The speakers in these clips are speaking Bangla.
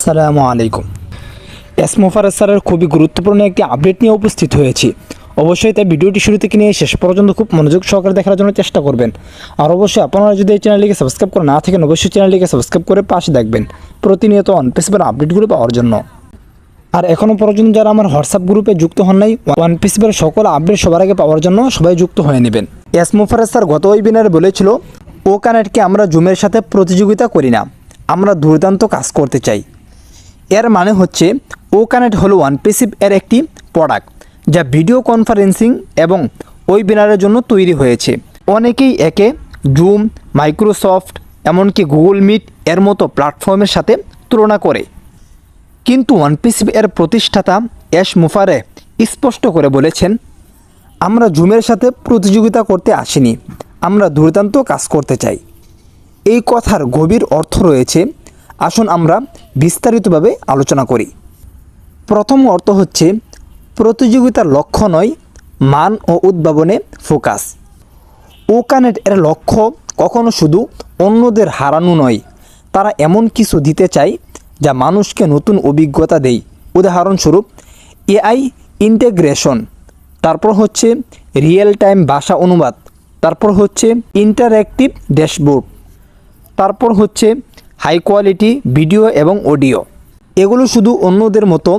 আসসালামু আলাইকুম। মোফাররজ স্যারের খুবই গুরুত্বপূর্ণ একটি আপডেট নিয়ে উপস্থিত হয়েছি। অবশ্যই তাই ভিডিওটি শুরু থেকে নিয়ে শেষ পর্যন্ত খুব মনোযোগ সহকারে দেখার জন্য চেষ্টা করবেন। আর অবশ্যই আপনারা যদি এই চ্যানেলটিকে সাবস্ক্রাইব করে না থাকেন, অবশ্যই চ্যানেলটিকে সাবস্ক্রাইব করে পাশে দেখবেন প্রতিনিয়ত অনপিসিবের আপডেটগুলো পাওয়ার জন্য। আর এখনও পর্যন্ত যারা আমার হোয়াটসঅ্যাপ গ্রুপে যুক্ত হন নাই, ওয়ানপিসিবের সকল আপডেট সবার আগে পাওয়ার জন্য সবাই যুক্ত হয়ে নেবেন। মোফাররজ স্যার গত ওয়েবিনারে বলেছিল, ও কানেক্টকে আমরা জুমের সাথে প্রতিযোগিতা করি না, আমরা দুর্দান্ত কাজ করতে চাই। এর মানে হচ্ছে ও কানেক্ট হলো ওয়ানপিসিব এর একটি প্রোডাক্ট যা ভিডিও কনফারেন্সিং এবং ওয়েবিনারের জন্য তৈরি হয়েছে। অনেকেই একে জুম, মাইক্রোসফট, এমনকি গুগল মিট এর মতো প্ল্যাটফর্মের সাথে তুলনা করে, কিন্তু ওয়ানপিসিব এর প্রতিষ্ঠাতা মোফাররজ স্পষ্ট করে বলেছেন, আমরা জুমের সাথে প্রতিযোগিতা করতে আসিনি, আমরা দুর্দান্ত কাজ করতে চাই। এই কথার গভীর অর্থ রয়েছে, আসুন আমরা বিস্তারিতভাবে আলোচনা করি। প্রথম অর্থ হচ্ছে, প্রতিযোগিতার লক্ষ্য নয়, মান ও উদ্ভাবনে ফোকাস। ও কানেক্ট এর লক্ষ্য কখনো শুধু অন্যদের হারানো নয়, তারা এমন কিছু দিতে চায় যা মানুষকে নতুন অভিজ্ঞতা দেয়। উদাহরণস্বরূপ এআই ইন্টিগ্রেশন, তারপর হচ্ছে রিয়েল টাইম ভাষা অনুবাদ, তারপর হচ্ছে ইন্টারঅ্যাক্টিভ ড্যাশবোর্ড, তারপর হচ্ছে হাই কোয়ালিটি ভিডিও এবং অডিও। এগুলো শুধু অন্যদের মতো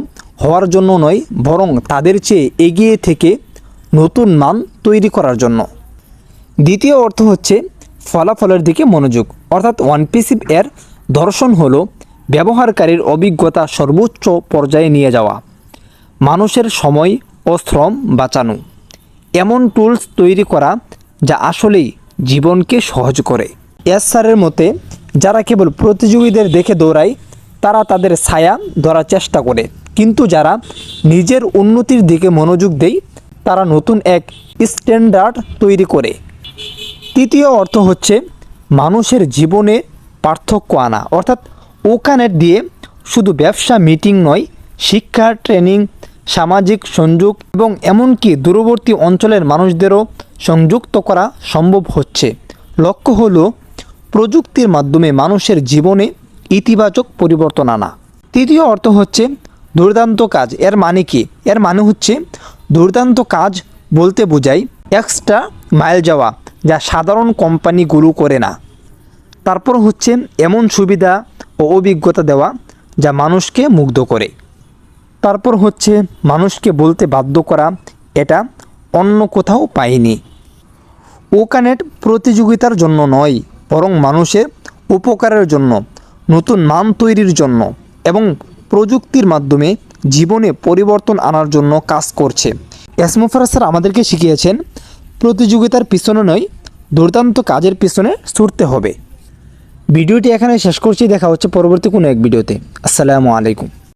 হওয়ার জন্য নয়, বরং তাদের চেয়ে এগিয়ে থেকে নতুন মান তৈরি করার জন্য। দ্বিতীয় অর্থ হচ্ছে ফলাফলের দিকে মনোযোগ, অর্থাৎ ওয়ানপিসিব এর দর্শন হলো ব্যবহারকারীর অভিজ্ঞতা সর্বোচ্চ পর্যায়ে নিয়ে যাওয়া, মানুষের সময় ও শ্রম বাঁচানো, এমন টুলস তৈরি করা যা আসলেই জীবনকে সহজ করে। স্যারের মতে, যারা কেবল প্রতিযোগীদের দেখে দৌড়ায় তারা তাদের ছায়া ধরার চেষ্টা করে, কিন্তু যারা নিজের উন্নতির দিকে মনোযোগ দেয় তারা নতুন এক স্ট্যান্ডার্ড তৈরি করে। তৃতীয় অর্থ হচ্ছে মানুষের জীবনে পার্থক্য আনা, অর্থাৎ ও কানেক্ট দিয়ে শুধু ব্যবসা মিটিং নয়, শিক্ষা, ট্রেনিং, সামাজিক সংযোগ এবং এমনকি দূরবর্তী অঞ্চলের মানুষদেরও সংযুক্ত করা সম্ভব হচ্ছে। লক্ষ্য হলো প্রযুক্তির মাধ্যমে মানুষের জীবনে ইতিবাচক পরিবর্তন আনা। তৃতীয় অর্থ হচ্ছে দুর্দান্ত কাজ। এর মানে কি? এর মানে হচ্ছে দুর্দান্ত কাজ বলতে বোঝায় এক্সট্রা মাইল যাওয়া, যা সাধারণ কোম্পানিগুলো করে না। তারপর হচ্ছে এমন সুবিধা ও অভিজ্ঞতা দেওয়া যা মানুষকে মুগ্ধ করে। তারপর হচ্ছে মানুষকে বলতে বাধ্য করা, এটা অন্য কোথাও পাইনি। ও কানেক্ট প্রতিযোগিতার জন্য নয়, বরং মানুষের উপকারের জন্য, নতুন মান তৈরির জন্য এবং প্রযুক্তির মাধ্যমে জীবনে পরিবর্তন আনার জন্য কাজ করছে। মোফাররজ স্যার আমাদেরকে শিখিয়েছেন, প্রতিযোগিতার পিছনে নয়, দুর্দান্ত কাজের পিছনে ছুটতে হবে। ভিডিওটি এখানে শেষ করছি, দেখা হচ্ছে পরবর্তী কোনো এক ভিডিওতে। আসসালামু আলাইকুম।